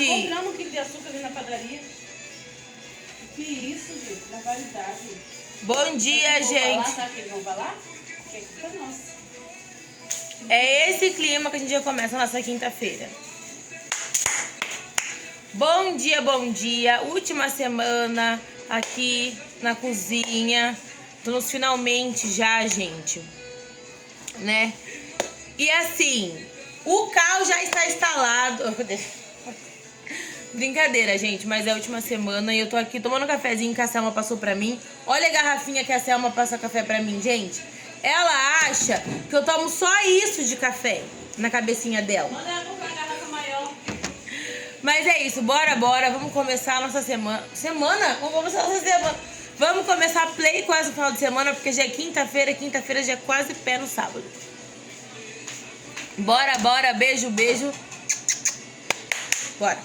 comprando um quilo de açúcar ali na padaria. Que isso, gente, da validade. Bom dia, gente. Falar, sabe o que eles vão falar? Que é culpa nossa. É esse clima que a gente já começa a nossa quinta-feira. Bom dia, bom dia. Última semana aqui na cozinha. Estamos finalmente já, gente. Né? E assim, o carro já está instalado. Brincadeira, gente, mas é a última semana e eu tô aqui tomando um cafezinho que a Selma passou pra mim. Olha a garrafinha que a Selma passou café pra mim, gente. Ela acha que eu tomo só isso de café na cabecinha dela. Manda ela comprar a garrafa maior. Mas é isso, bora, vamos começar a nossa semana. Vamos começar a nossa semana. Vamos começar a play quase no final de semana, porque já é quinta-feira já é quase pé no sábado. Bora, beijo. Bora.